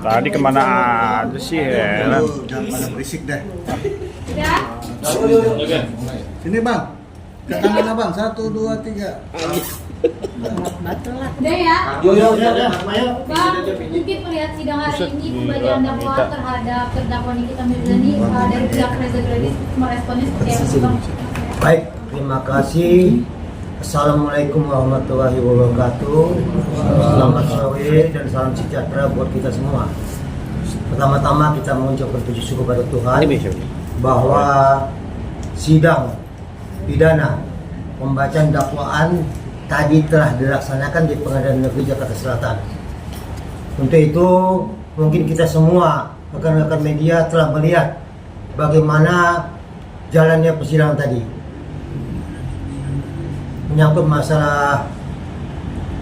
Tadi kemana aja sih, heran. Jangan pada berisik deh. Udah? Sini bang, ke kanan abang, 1, 2, 3. Udah ya? Bang, mungkin melihat sidang hari ini pembacaan dakwaan terhadap terdakwa Nikita Mirzani dari pihak Reza Gradis meresponnya seperti apa Bang? Baik, terima kasih. Assalamualaikum warahmatullahi wabarakatuh. Selamat sore dan salam sejahtera buat kita semua. Pertama-tama kita mengucapkan puji syukur pada Tuhan bahwa sidang pidana pembacaan dakwaan tadi telah dilaksanakan di Pengadilan Negeri Jakarta Selatan. Untuk itu mungkin kita semua rekan-rekan media telah melihat bagaimana jalannya persidangan tadi. Menyangkut masalah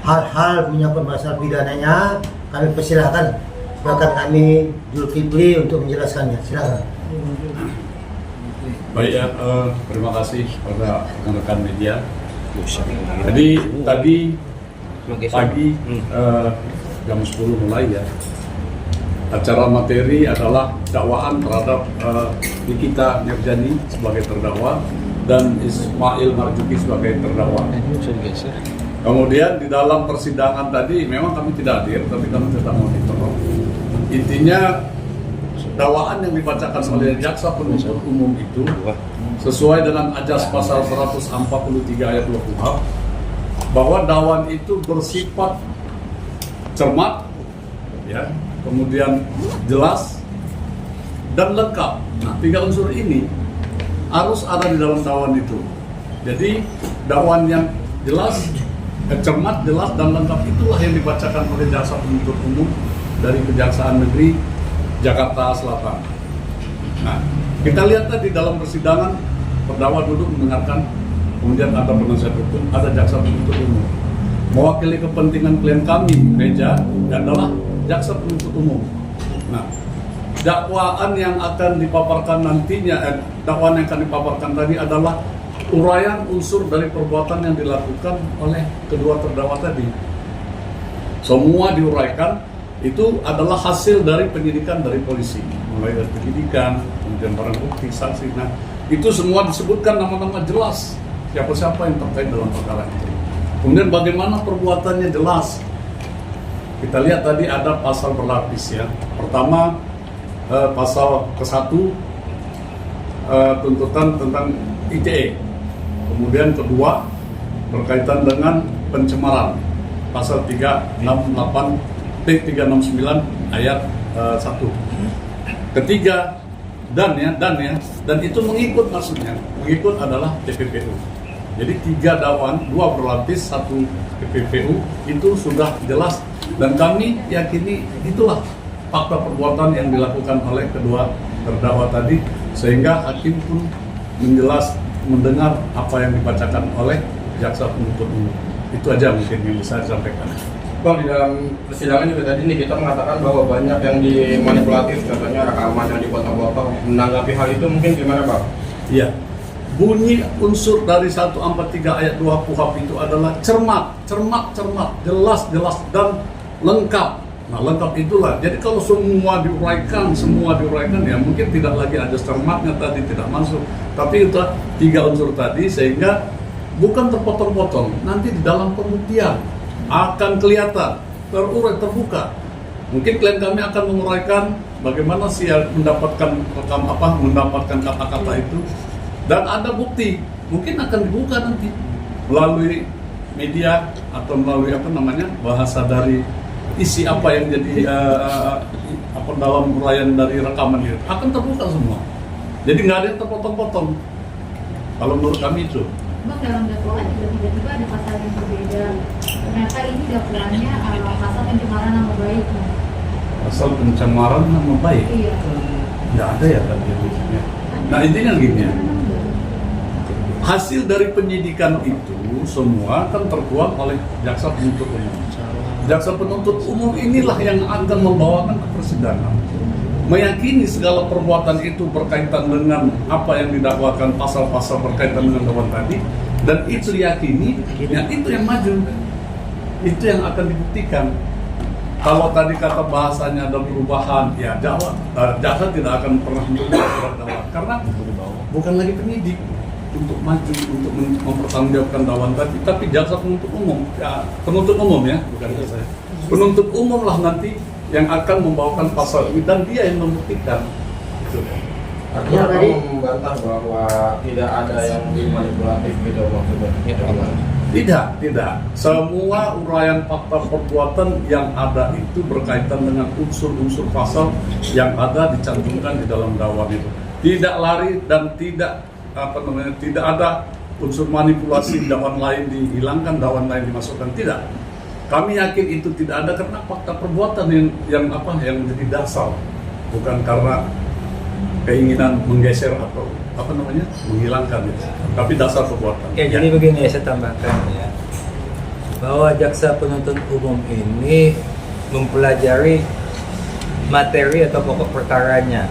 hal-hal menyangkut masalah pidananya, kami persilahkan rekan kami Zulkifli untuk menjelaskannya. Silakan. Baik ya, terima kasih pada rekan-rekan media. Jadi tadi pagi jam 10 mulai ya. Acara materi adalah dakwaan terhadap Nikita Mirzani sebagai terdakwa dan Ismail Marzuki sebagai terdakwa. Kemudian di dalam persidangan tadi memang kami tidak hadir, tapi kami tetap monitor. Intinya dakwaan yang dibacakan oleh jaksa penuntut umum itu sesuai dengan ajas pasal 143 ayat 2 KUHP bahwa dakwaan itu bersifat cermat, ya, kemudian jelas dan lengkap. Nah, 3 unsur ini harus ada di dalam dakwaan itu. Jadi dakwaan yang jelas, cermat, jelas dan lengkap itulah yang dibacakan oleh jaksa penuntut umum dari Kejaksaan Negeri Jakarta Selatan. Nah, kita lihat tadi dalam persidangan terdakwa duduk mendengarkan, kemudian ada penasihat hukum, ada jaksa penuntut umum. Mewakili kepentingan klien kami, Reja, adalah jaksa penuntut umum. Nah, dakwaan yang akan dipaparkan nantinya, dakwaan yang akan dipaparkan tadi adalah uraian unsur dari perbuatan yang dilakukan oleh kedua terdakwa tadi. Semua diuraikan, itu adalah hasil dari penyidikan dari polisi, mulai dari penyidikan, kemudian barang bukti, saksi. Nah, itu semua disebutkan nama-nama jelas siapa-siapa yang terkait dalam perkara itu. Kemudian bagaimana perbuatannya jelas. Kita lihat tadi ada pasal berlapis ya. Pertama pasal ke-1 tuntutan tentang ITE. Kemudian kedua berkaitan dengan pencemaran pasal 369 ayat 1. Ketiga dan itu mengikut, maksudnya mengikut adalah TPPU. Jadi 3 dakwaan, 2 berlapis, 1 TPPU itu sudah jelas dan kami yakini itulah fakta perbuatan yang dilakukan oleh kedua terdakwa tadi, sehingga hakim pun mendengar apa yang dibacakan oleh jaksa penuntut umum. Itu aja mungkin yang bisa disampaikan. Bang, di dalam persidangan juga tadi nih kita mengatakan bahwa banyak yang dimanipulatif, contohnya rekaman yang dipotong-potong. Menanggapi hal itu mungkin gimana, Bang? Iya. Bunyi unsur dari 143 ayat 2 KUHP itu adalah cermat, jelas dan lengkap. Nah, lengkap itulah. Jadi kalau semua diuraikan ya mungkin tidak lagi ada cermatnya tadi, tidak masuk. Tapi itu 3 unsur tadi sehingga bukan terpotong-potong. Nanti di dalam pembuktian akan kelihatan, terurai, terbuka. Mungkin klien kami akan menguraikan bagaimana sih mendapatkan kata-kata itu, dan ada bukti, mungkin akan dibuka nanti melalui media atau melalui bahasa dari isi apa yang jadi dalam uraian dari rekaman itu akan terbuka semua. Jadi nggak ada yang terpotong-potong. Kalau menurut kami itu. Bang, dalam dakwaan juga tiba-tiba ada pasal yang berbeda. Ternyata ini dakwaannya pasal pencemaran nama baik. Pasal pencemaran nama baik? Iya. Nggak ada ya tadi. Nah, intinya gini ya. Hasil dari penyidikan itu semua kan terkuat oleh jaksa penuntut umum. Jaksa penuntut umum inilah yang akan membawakan ke persidangan, meyakini segala perbuatan itu berkaitan dengan apa yang didakwakan, pasal-pasal berkaitan dengan dakwaan tadi, dan itu diyakini, ya itu yang maju. itu yang akan dibuktikan. Kalau tadi kata bahasanya ada perubahan, ya jaksa tidak akan pernah merubah surat dakwaan karena bukan lagi penyidik untuk maju untuk mempertanggungjawabkan dakwaan tapi jaksa penuntut umum, ya penuntut umum ya, bukan saya. Penuntut umum lah nanti yang akan membawakan pasal ini dan dia yang membuktikan. Gitu. Artinya kamu membantah bahwa tidak ada yang dimanipulatif gitu maksudnya? Tidak. Semua uraian fakta perbuatan yang ada itu berkaitan dengan unsur-unsur pasal yang ada dicantumkan di dalam dakwaan itu. Tidak lari dan tidak tidak ada unsur manipulasi dakwaan lain dihilangkan, dakwaan lain dimasukkan. Tidak. Kami yakin itu tidak ada karena fakta perbuatan yang menjadi dasar, bukan karena keinginan menggeser atau menghilangkan itu, tapi dasar perbuatan. Oke, jadi begini saya tambahkan ya, bahwa jaksa penuntut umum ini mempelajari materi atau pokok perkaranya,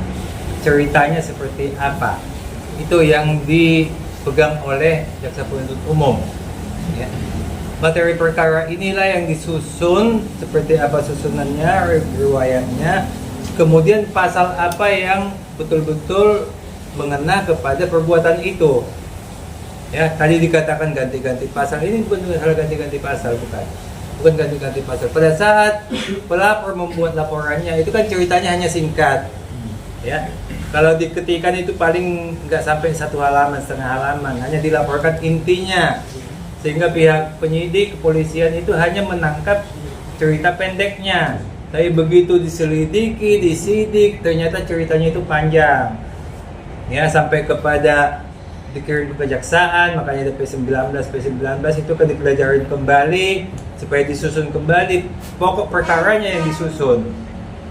ceritanya seperti apa, itu yang dipegang oleh jaksa penuntut umum. Ya. Materi perkara inilah yang disusun, seperti apa susunannya, riwayatnya, kemudian pasal apa yang betul-betul mengena kepada perbuatan itu. Ya, tadi dikatakan ganti-ganti pasal, ini bukan salah ganti-ganti pasal, bukan ganti-ganti pasal. Pada saat pelapor membuat laporannya, itu kan ceritanya hanya singkat. Ya, kalau diketikan itu paling nggak sampai 1 halaman, setengah halaman, hanya dilaporkan intinya, sehingga pihak penyidik kepolisian itu hanya menangkap cerita pendeknya. Tapi begitu diselidiki, disidik, ternyata ceritanya itu panjang. Ya, sampai kepada dikirim ke kejaksaan, makanya ada P19 itu kan dipelajarin kembali supaya disusun kembali pokok perkaranya yang disusun.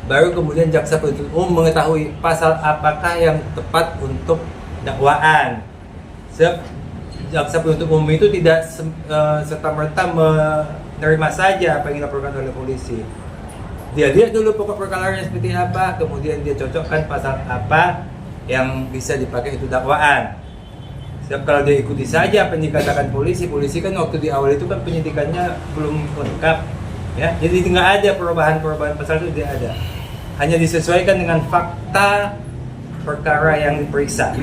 Baru kemudian jaksa penuntut umum mengetahui pasal apakah yang tepat untuk dakwaan. Jaksa penuntut umum itu tidak serta-merta menerima saja apa yang dilaporkan oleh polisi. Dia lihat dulu pokok perkaranya seperti apa, kemudian dia cocokkan pasal apa yang bisa dipakai itu dakwaan. Sebab kalau dia ikuti saja apa yang dikatakan polisi kan waktu di awal itu kan penyidikannya belum lengkap, ya. Jadi nggak ada perubahan pasal itu, tidak ada. Hanya disesuaikan dengan fakta perkara yang diperiksa.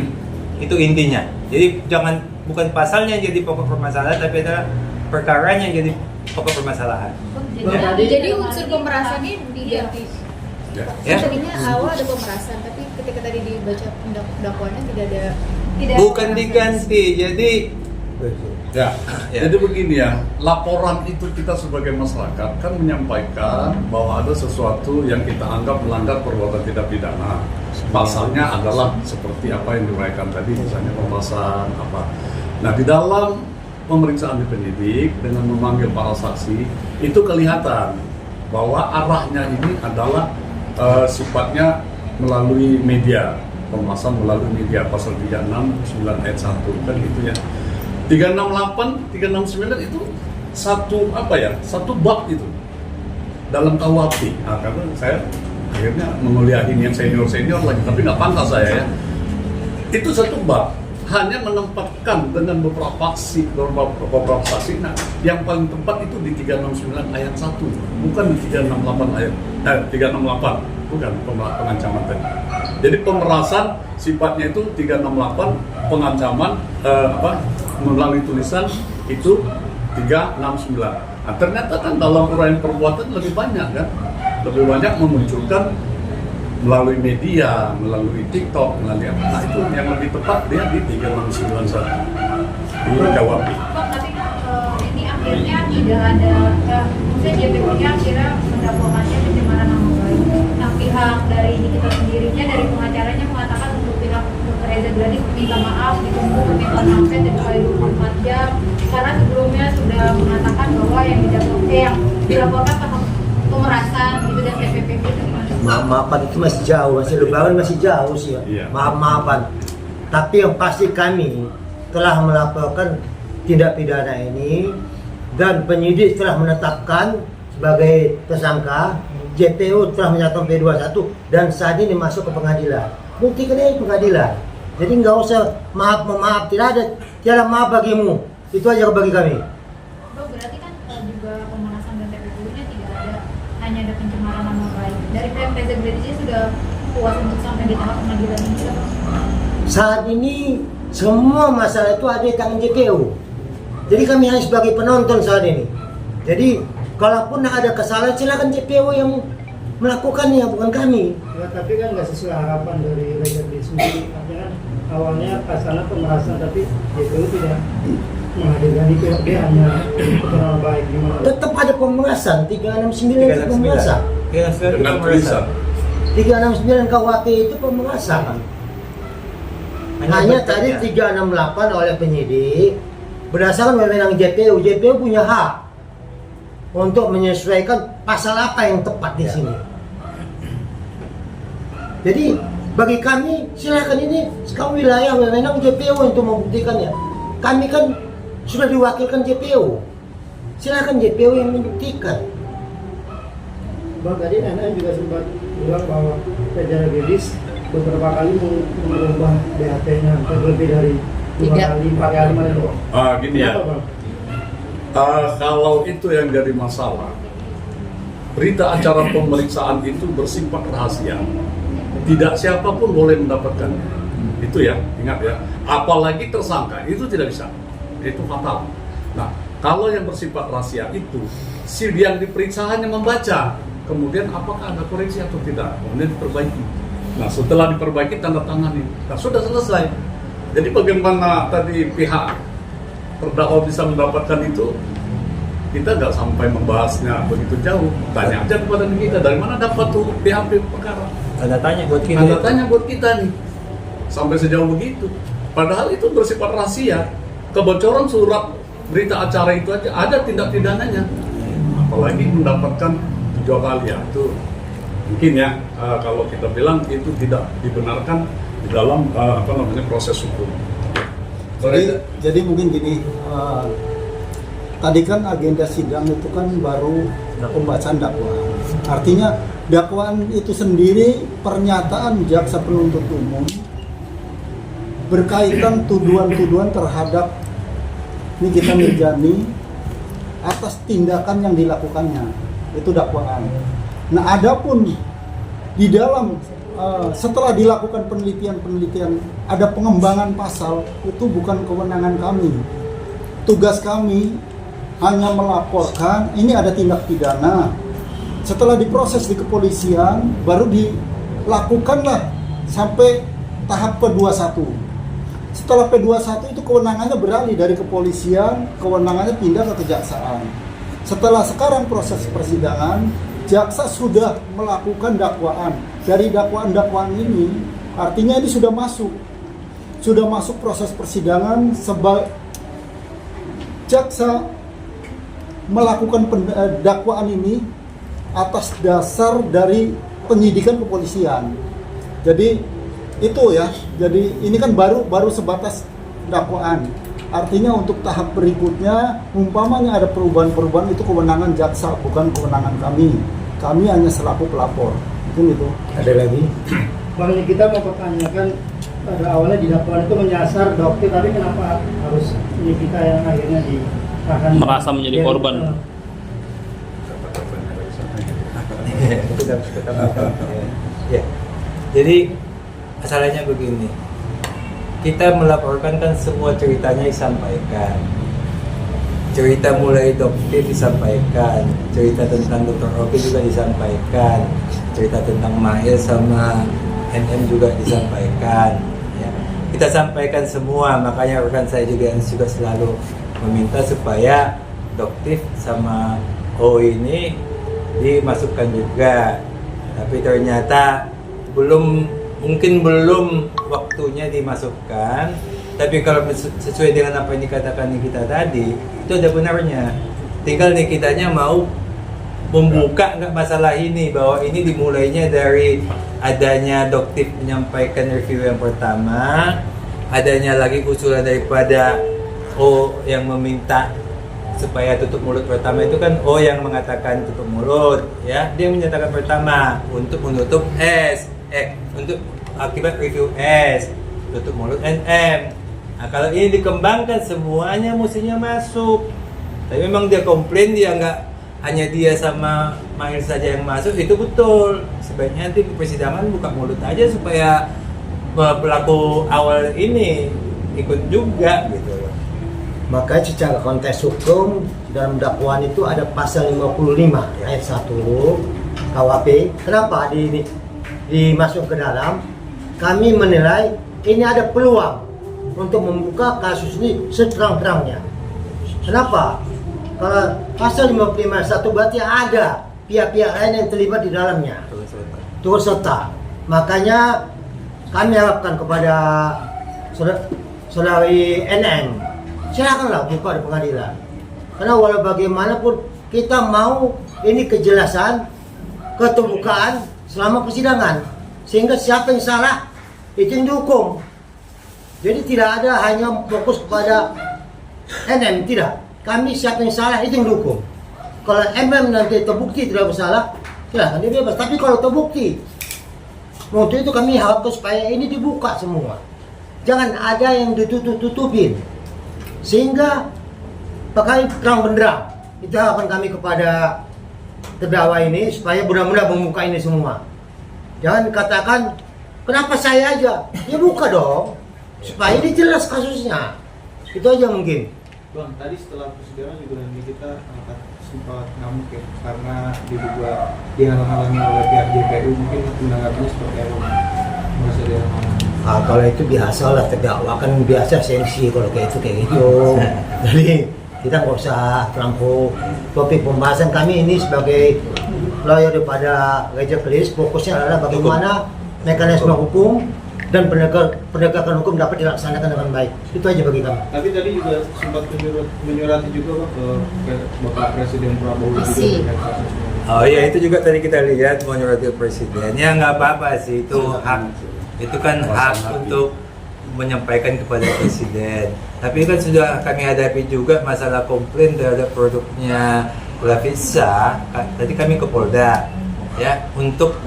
Itu intinya. Jadi bukan pasalnya yang jadi pokok permasalahan, tapi adalah perkaranya yang jadi pokok permasalahan. Jadi unsur pemerasan ini diganti. Ya. Tadinya awal ada pemerasan, tapi ketika tadi dibaca dakwaannya tidak Bukan diganti, jadi Ya, jadi begini ya, laporan itu kita sebagai masyarakat kan menyampaikan bahwa ada sesuatu yang kita anggap melanggar perbuatan tidak pidana. Pasalnya adalah seperti apa yang diuraikan tadi, misalnya pembahasan apa. Nah, di dalam pemeriksaan di penyidik dengan memanggil para saksi, itu kelihatan bahwa arahnya ini adalah sifatnya melalui media, pembahasan melalui media, pasal 369 ayat 1 kan gitu ya. 368, 369 itu satu bab itu dalam KUHP. Nah, karena saya akhirnya menguliahin yang senior lagi, tapi nggak pantas saya ya. Itu satu bab, hanya menempatkan dengan beberapa saksi. Nah, yang paling tepat itu di 369 ayat 1, bukan di 368 ayat 368, bukan pengancaman tadi. Jadi pemerasan sifatnya itu 368, pengancaman melalui tulisan itu 369. Nah, ternyata kan dalam uraian perbuatan lebih banyak kan, lebih banyak memunculkan melalui media, melalui TikTok, melalui apa. Nah, itu yang lebih tepat dia di 369 di KUHP. Tapi ini akhirnya tidak ada, maksudnya JPP-nya akhirnya mendakwakannya pencemaran nama baik. Nah, pihak dari kita sendirinya, dari pengacaranya mengatakan untuk pihak Dr. Reza Gradi minta maaf, ditunggu permintaan maafnya dan kali 24 jam karena sebelumnya sudah mengatakan bahwa yang dilaporkan pemerasan gitu dan TPP itu gimana? Maafan itu masih jauh, lebaran masih jauh sih ya. Iya. Maafan. Tapi yang pasti kami telah melaporkan tindak pidana ini dan penyidik telah menetapkan sebagai tersangka. JPO telah menyatakan P21 dan saat ini masuk ke pengadilan. Buktikan ini pengadilan. Jadi nggak usah maaf, tidak ada maaf bagimu. Itu aja bagi kami. Bro, berarti kan juga pemanasan ada pencemaran nama baik. Dari pihak PZ Greenpeace sudah puas untuk sampai di tahap pengadilan ini nggak, Bang? Saat ini semua masalah itu ada di tangan JPU. Jadi kami hanya sebagai penonton saat ini. Jadi kalaupun ada kesalahan silakan JPU yang melakukannya, bukan kami. Ya, tapi kan nggak sesuai harapan dari Reserdi sendiri. Artinya kan awalnya pasana pemerasan, tapi JPU tidak menghadirkan itu, dia hanya pencemaran baik. Gimana? Tetap ada pemerasan, 369 itu pemerasan. Dengan tulisan 369 KUHP itu pemerasan. Hanya tadi 368 oleh penyidik berdasarkan wewenang JPU. JPU punya hak untuk menyesuaikan pasal apa yang tepat di sini. Jadi bagi kami silakan, ini sekarang wilayah wewenang JPU untuk membuktikannya. Kami kan sudah diwakilkan JPU. Silakan JPU yang membuktikan. Bang, tadi NN juga sempat bilang bahwa Pajara Gedis beberapa kali mengubah BAT-nya lebih dari 4 kali mana itu? Gini ya. Kenapa, Bang? Kalau itu yang jadi masalah, berita acara pemeriksaan itu bersifat rahasia. Tidak siapapun boleh mendapatkannya. Itu ya, ingat ya. Apalagi tersangka, itu tidak bisa. Itu fatal. Nah, kalau yang bersifat rahasia itu, si yang diperiksa hanya membaca. Kemudian apakah ada koreksi atau tidak, kemudian diperbaiki. Nah, setelah diperbaiki tanda tangani. Nah, sudah selesai. Jadi bagaimana tadi pihak terdakwa bisa mendapatkan itu, kita nggak sampai membahasnya begitu jauh. Tanya aja kepada kita, dari mana dapat tuh PHP perkara. Tanda tanya buat kita. Tanda tanya buat kita nih. Sampai sejauh begitu. Padahal itu bersifat rahasia. Kebocoran surat berita acara itu aja ada tindak pidananya. Apalagi mendapatkan 3 kali ya. Itu mungkin ya, kalau kita bilang itu tidak dibenarkan di dalam proses hukum. Jadi mungkin gini, tadi kan agenda sidang itu kan baru pembacaan dakwaan. Artinya dakwaan itu sendiri pernyataan jaksa penuntut umum berkaitan tuduhan-tuduhan terhadap Nikita Mirzani atas tindakan yang dilakukannya, itu dakwaan. Nah, adapun di dalam setelah dilakukan penelitian ada pengembangan pasal, itu bukan kewenangan kami. Tugas kami hanya melaporkan ini ada tindak pidana. Setelah diproses di kepolisian, baru dilakukanlah sampai tahap P21. Setelah P21 itu kewenangannya beralih dari kepolisian, kewenangannya pindah ke kejaksaan. Setelah sekarang proses persidangan, jaksa sudah melakukan dakwaan. Dari dakwaan-dakwaan ini, artinya ini sudah masuk proses persidangan. Jaksa melakukan dakwaan ini atas dasar dari penyidikan kepolisian. Jadi itu ya. Jadi ini kan baru sebatas dakwaan. Artinya untuk tahap berikutnya, umpamanya ada perubahan-perubahan, itu kewenangan jaksa, bukan kewenangan kami. Kami hanya selaku pelapor. Mungkin itu. Ada lagi? Bang, kita mau pertanyakan, pada awalnya di dakwaan itu menyasar dokter, tapi kenapa harus ini kita yang akhirnya merasa menjadi korban? Ya. Jadi masalahnya begini, kita melaporkan kan semua ceritanya disampaikan. Cerita mulai dokter disampaikan, cerita tentang Dr. Oki juga disampaikan, cerita tentang Mail sama NM juga disampaikan. Ya. Kita sampaikan semua, makanya rekan saya juga selalu meminta supaya dokter sama O ini dimasukkan juga. Tapi ternyata mungkin belum waktunya dimasukkan. Tapi kalau sesuai dengan apa yang dikatakan Nikita tadi, itu ada benarnya. Tinggal Nikitanya mau membuka nggak masalah ini, bahwa ini dimulainya dari adanya dokter menyampaikan review yang pertama, adanya lagi usulan daripada O yang meminta supaya tutup mulut pertama, itu kan O yang mengatakan tutup mulut, ya, dia menyatakan pertama untuk menutup untuk akibat review tutup mulut NM. Nah, kalau ini dikembangkan semuanya mestinya masuk. Tapi memang dia komplain, dia nggak hanya dia sama Mahir saja yang masuk, itu betul. Sebaiknya nanti persidangan buka mulut aja supaya pelaku awal ini ikut juga gitu loh. Makanya secara konteks hukum dalam dakwaan itu ada pasal 55 ayat 1 KUHP. Kenapa dimasuk ke dalam? Kami menilai ini ada peluang untuk membuka kasus ini seterang-terangnya. Kenapa? Kalau pasal 55 ayat 1 berarti ada pihak-pihak lain yang terlibat di dalamnya. Turut serta. Makanya kami harapkan kepada saudari NM, silakanlah buka di pengadilan. Karena walau bagaimanapun kita mau ini kejelasan, keterbukaan selama persidangan. Sehingga siapa yang salah itu yang dihukum. Jadi tidak ada hanya fokus kepada NM, tidak. Kami siapa yang salah itu yang dihukum. Kalau MM nanti terbukti tidak bersalah, silahkan dia bebas. Tapi kalau terbukti, untuk itu kami harapkan supaya ini dibuka semua. Jangan ada yang ditutup-tutupin. Sehingga pakai terang benderang. Itu harapan kami kepada terdakwa ini supaya benar-benar membuka ini semua. Jangan katakan kenapa saya aja. Ya buka dong. Supaya ini jelas kasusnya. Itu aja mungkin. Bang, tadi setelah persidangan juga kita sempat ngamuk ya karena diduga dihalang-halangi oleh pihak JPU, mungkin menanggapinya seperti apa? Merasa dihalang-halangi? Kalau itu biasa lah, terdakwa kan biasa sensi kalau kayak gitu. Jadi kita nggak usah terlampau. Topik pembahasan kami ini sebagai lawyer daripada Raja Kelis, fokusnya adalah bagaimana mekanisme hukum dan penegakan hukum dapat dilaksanakan dengan baik. Itu aja bagi kami. Tapi tadi juga sempat menyurati juga Pak, ke Bapak Presiden Prabowo juga terkait kasusnya. Oh iya, itu juga tadi kita lihat menyurati presiden. Ya nggak apa-apa sih, itu hak. Itu kan hak untuk menyampaikan kepada presiden. Tapi kan sudah kami hadapi juga masalah komplain terhadap produknya Lavisa. Tadi kami ke Polda ya untuk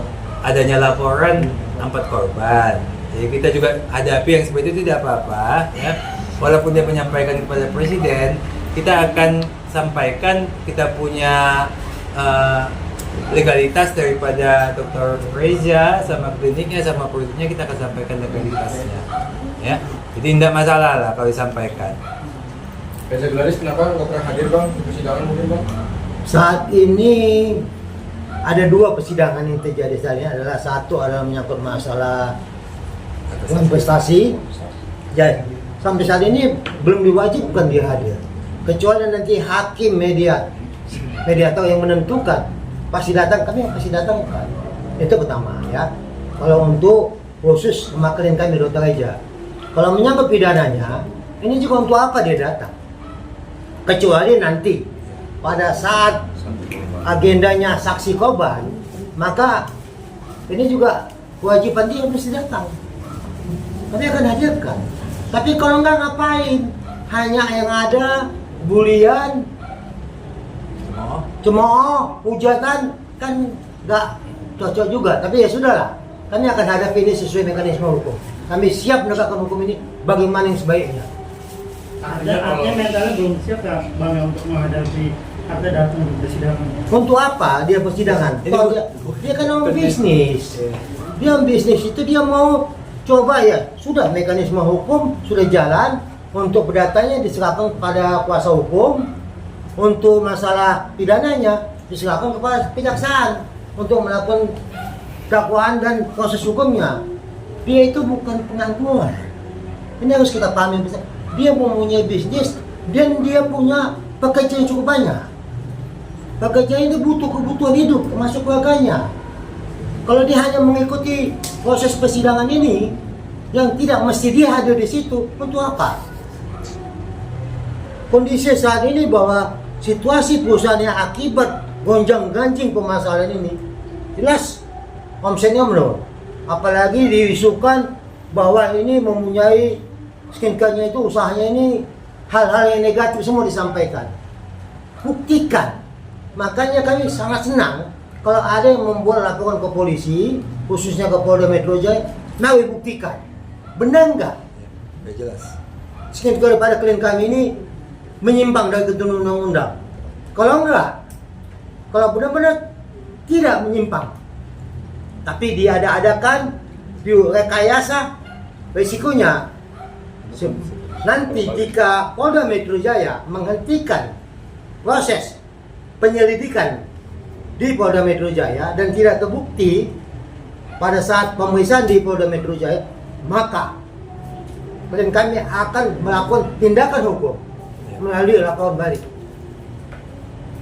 adanya laporan 4 korban. Jadi kita juga hadapi yang seperti itu tidak apa-apa ya. Walaupun dia menyampaikan kepada presiden, kita akan sampaikan kita punya legalitas daripada Dr. Reza sama kliniknya sama produknya, kita akan sampaikan legalitasnya ya. Jadi tidak masalah lah kalau disampaikan. Reza Gladys kenapa nggak pernah hadir Bang di persidangan mungkin Bang? Saat ini ada 2 persidangan yang terjadi saat ini. Adalah satu adalah menyangkut masalah investasi. Jadi sampai saat ini belum diwajibkan dia hadir, kecuali nanti hakim mediator yang menentukan pasti datang, kami pasti datang kan. Itu pertama ya. Kalau untuk khusus memaklin kami Dr. Reza, kalau menyangkut pidananya, ini juga untuk apa dia datang? Kecuali nanti pada saat agendanya saksi korban, maka ini juga kewajiban dia mesti datang. Kami akan hadirkan. Tapi kalau enggak ngapain? Hanya yang ada bulian, cemooh, hujatan, kan enggak cocok juga. Tapi ya sudahlah. Kami akan hadapi ini sesuai mekanisme hukum. Kami siap menegakkan hukum ini bagaimana yang sebaiknya. Artinya mentalnya belum siap ya Bang ya untuk menghadapi atau datang ke persidangan. Untuk apa dia persidangan? Kalau dia kan orang bisnis. Dia bisnis itu dia mau coba ya, sudah mekanisme hukum sudah jalan, untuk perdatanya diserahkan kepada kuasa hukum, untuk masalah pidananya diserahkan kepada kejaksaan untuk melakukan dakwaan dan proses hukumnya. Dia itu bukan pengangguran. Ini harus kita pahami. Dia mempunyai bisnis dan dia punya pekerja yang cukup banyak. Pekerja ini butuh kebutuhan hidup termasuk keluarganya. Kalau dia hanya mengikuti proses persidangan ini yang tidak mesti dia hadir di situ, untuk apa? Kondisi saat ini bahwa situasi perusahaan yang akibat gonjang-ganjing permasalahan ini jelas omsetnya menurun. Apalagi diisukan bahwa ini mempunyai skincare-nya itu usahanya ini hal-hal yang negatif semua disampaikan. Buktikan. Makanya kami sangat senang kalau ada yang membuat laporan ke polisi, khususnya ke Polda Metro Jaya, mari buktikan. Benar enggak? Udah jelas. Skincare daripada klien kami ini menyimpang dari ketentuan undang-undang. Kalau enggak, kalau benar-benar tidak menyimpang, tapi diada-adakan, direkayasa, risikonya nanti jika Polda Metro Jaya menghentikan proses penyelidikan di Polda Metro Jaya dan tidak terbukti pada saat pemeriksaan di Polda Metro Jaya, maka klien kami akan melakukan tindakan hukum melalui laporan balik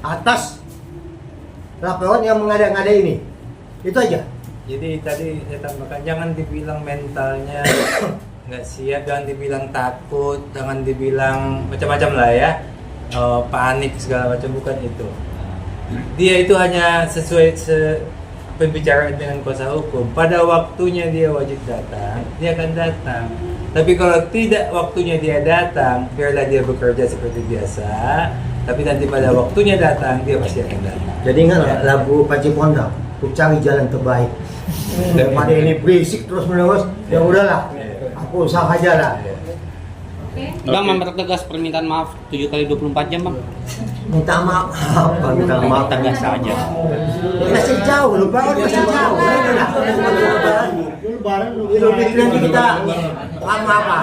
atas laporan yang mengada-ngada ini. Itu aja. Jadi tadi saya tambahkan, jangan dibilang mentalnya nggak siap, jangan dibilang takut, jangan dibilang macam-macam lah ya, panik segala macam, bukan itu. Dia itu hanya sesuai pembicaraan dengan kuasa hukum. Pada waktunya dia wajib datang, dia akan datang. Tapi kalau tidak waktunya dia datang, biarlah dia bekerja seperti biasa. Tapi nanti pada waktunya datang, dia pasti akan datang. Jadi ingat lagu Panji Pondang, ku cari jalan terbaik. Daripada ini berisik terus menerus, ya udahlah, aku usaha aja lah. Bang, mempertegas permintaan maaf 7 kali 24 jam, Bang. Minta maaf apa? Minta maaf Tegas saja. masih jauh, Lebaran masih jauh. Idul Fitri nanti kita apa?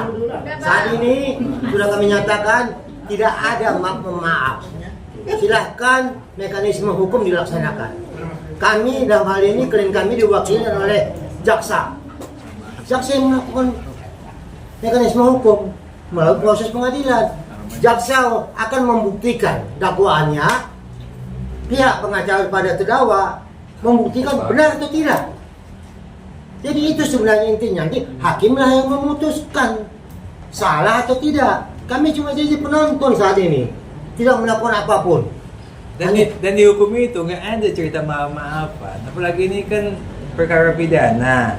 Saat ini sudah kami nyatakan tidak ada maaf. Silahkan mekanisme hukum dilaksanakan. Kami dalam hal ini klien kami diwakili oleh jaksa. Jaksa yang melakukan mekanisme hukum melalui proses pengadilan. Jaksa akan membuktikan dakwaannya, pihak pengacara pada terdakwa membuktikan benar atau tidak. Jadi itu sebenarnya intinya. Nanti hakimlah yang memutuskan salah atau tidak. Kami cuma jadi penonton saat ini, tidak melakukan apapun. Dan di hukum itu nggak ada cerita maaf-maafan. Apalagi ini kan perkara pidana.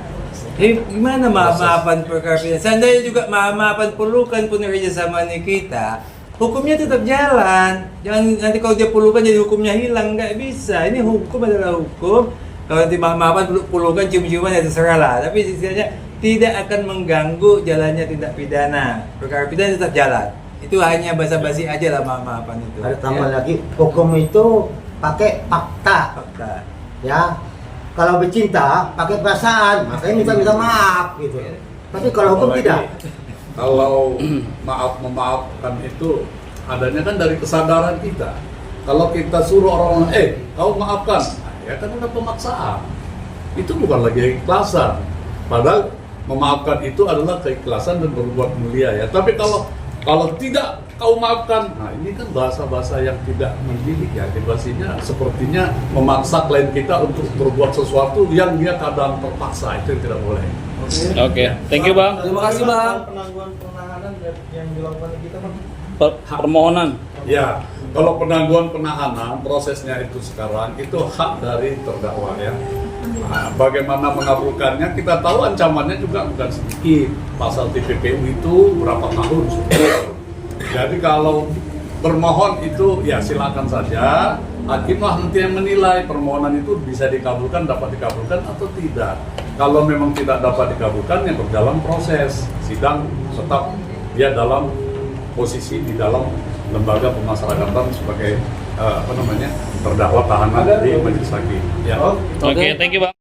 Gimana maaf-maafan perkara pidana? Seandainya juga maaf-maafan pelukan pun kerjasama nih kita, hukumnya tetap jalan. Jangan nanti kalau dia pelukan jadi hukumnya hilang, nggak bisa. Ini hukum adalah hukum. Kalau nanti maaf-maafan pelukan cium-ciuman ya terserah lah. Tapi istilahnya tidak akan mengganggu jalannya tindak pidana. Perkara pidana tetap jalan. Itu hanya basa-basi aja lah maaf-maafan itu. Ada tambah lagi, hukum itu pakai fakta. Ya, kalau bercinta pakai perasaan, makanya minta maaf gitu. Tapi kalau hukum tidak. Kalau memaafkan itu adanya kan dari kesadaran kita. Kalau kita suruh orang, kau maafkan, ya kan udah pemaksaan. Itu bukan lagi keikhlasan. Padahal memaafkan itu adalah keikhlasan dan berbuat mulia ya. Tapi kalau tidak kau maafkan, nah ini kan bahasa-bahasa yang tidak mendidik ya. Bahasanya sepertinya memaksa klien kita untuk berbuat sesuatu yang dia kadang terpaksa, itu yang tidak boleh. Oke, thank you, Bang. Terima kasih, Bang. Penangguhan penahanan yang dilakukan kita, Bang. Permohonan. Ya, kalau penangguhan penahanan prosesnya itu sekarang itu hak dari terdakwa ya. Nah, bagaimana mengabulkannya kita tahu ancamannya juga bukan sedikit. Pasal TPPU itu berapa tahun? Jadi kalau bermohon itu ya silakan saja. Hakimlah nanti yang menilai permohonan itu bisa dikabulkan, dapat dikabulkan atau tidak. Kalau memang tidak dapat dikabulkan, yang berjalan proses sidang tetap dia dalam posisi di dalam lembaga pemasyarakatan sebagai terdakwa tahanan di majelis hakim. Ya. Oke, thank you, Bang.